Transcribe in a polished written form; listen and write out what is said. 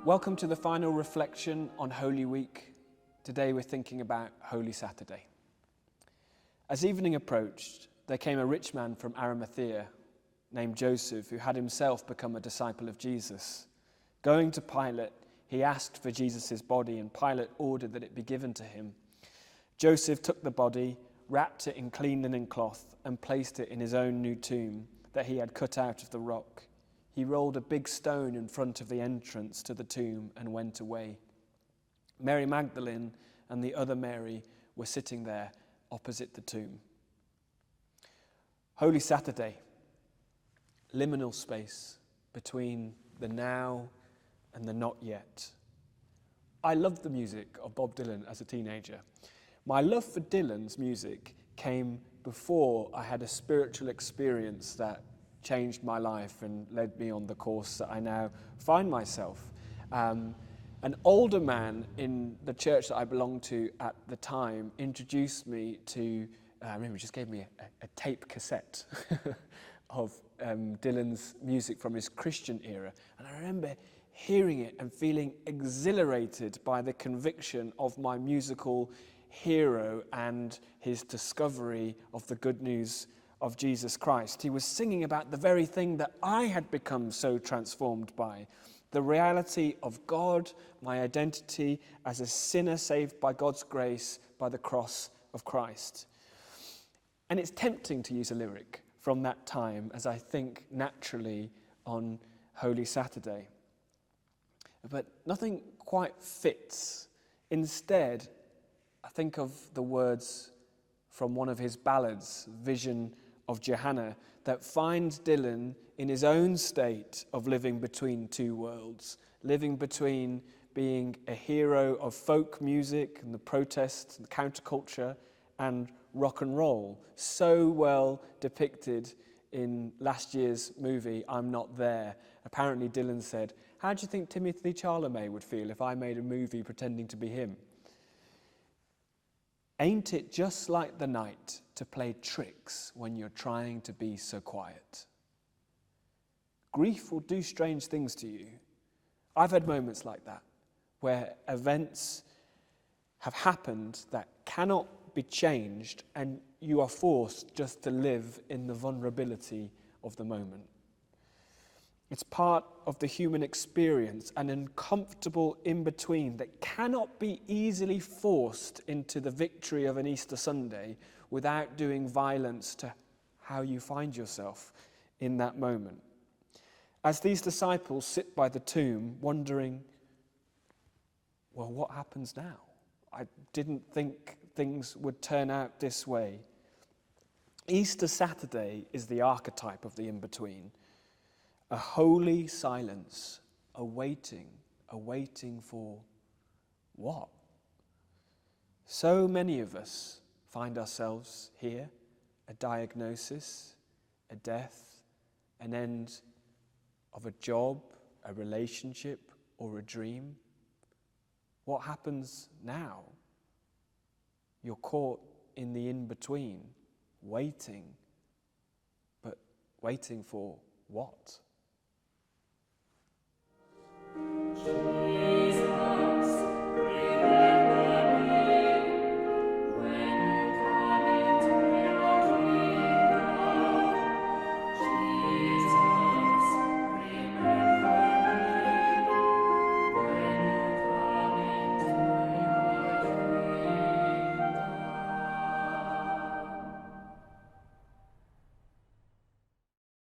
Welcome to the final reflection on Holy Week. Today we're thinking about Holy Saturday. As evening approached, there came a rich man from Arimathea named Joseph, who had himself become a disciple of Jesus. Going to Pilate, he asked for Jesus' body, and Pilate ordered that it be given to him. Joseph took the body, wrapped it in clean linen cloth, and placed it in his own new tomb that he had cut out of the rock. He rolled a big stone in front of the entrance to the tomb and went away. Mary Magdalene and the other Mary were sitting there opposite the tomb. Holy Saturday, liminal space between the now and the not yet. I loved the music of Bob Dylan as a teenager. My love for Dylan's music came before I had a spiritual experience that changed my life and led me on the course that I now find myself. An older man in the church that I belonged to at the time introduced me to, I remember he just gave me a tape cassette of Dylan's music from his Christian era. And I remember hearing it and feeling exhilarated by the conviction of my musical hero and his discovery of the good news of Jesus Christ. He was singing about the very thing that I had become so transformed by, the reality of God, my identity as a sinner saved by God's grace by the cross of Christ. And it's tempting to use a lyric from that time as I think naturally on Holy Saturday. But nothing quite fits. Instead, I think of the words from one of his ballads, Vision of Johanna, that finds Dylan in his own state of living between two worlds, living between being a hero of folk music and the protests and counterculture and rock and roll, so well depicted in last year's movie, I'm Not There. Apparently Dylan said, "How do you think Timothy Chalamet would feel if I made a movie pretending to be him?" Ain't it just like the night to play tricks when you're trying to be so quiet? Grief will do strange things to you. I've had moments like that, where events have happened that cannot be changed, and you are forced just to live in the vulnerability of the moment. It's part of the human experience, an uncomfortable in-between that cannot be easily forced into the victory of an Easter Sunday without doing violence to how you find yourself in that moment. As these disciples sit by the tomb wondering, well, what happens now? I didn't think things would turn out this way. Easter Saturday is the archetype of the in-between. A holy silence, awaiting for what? So many of us find ourselves here, a diagnosis, a death, an end of a job, a relationship, or a dream. What happens now? You're caught in the in-between, waiting, but waiting for what?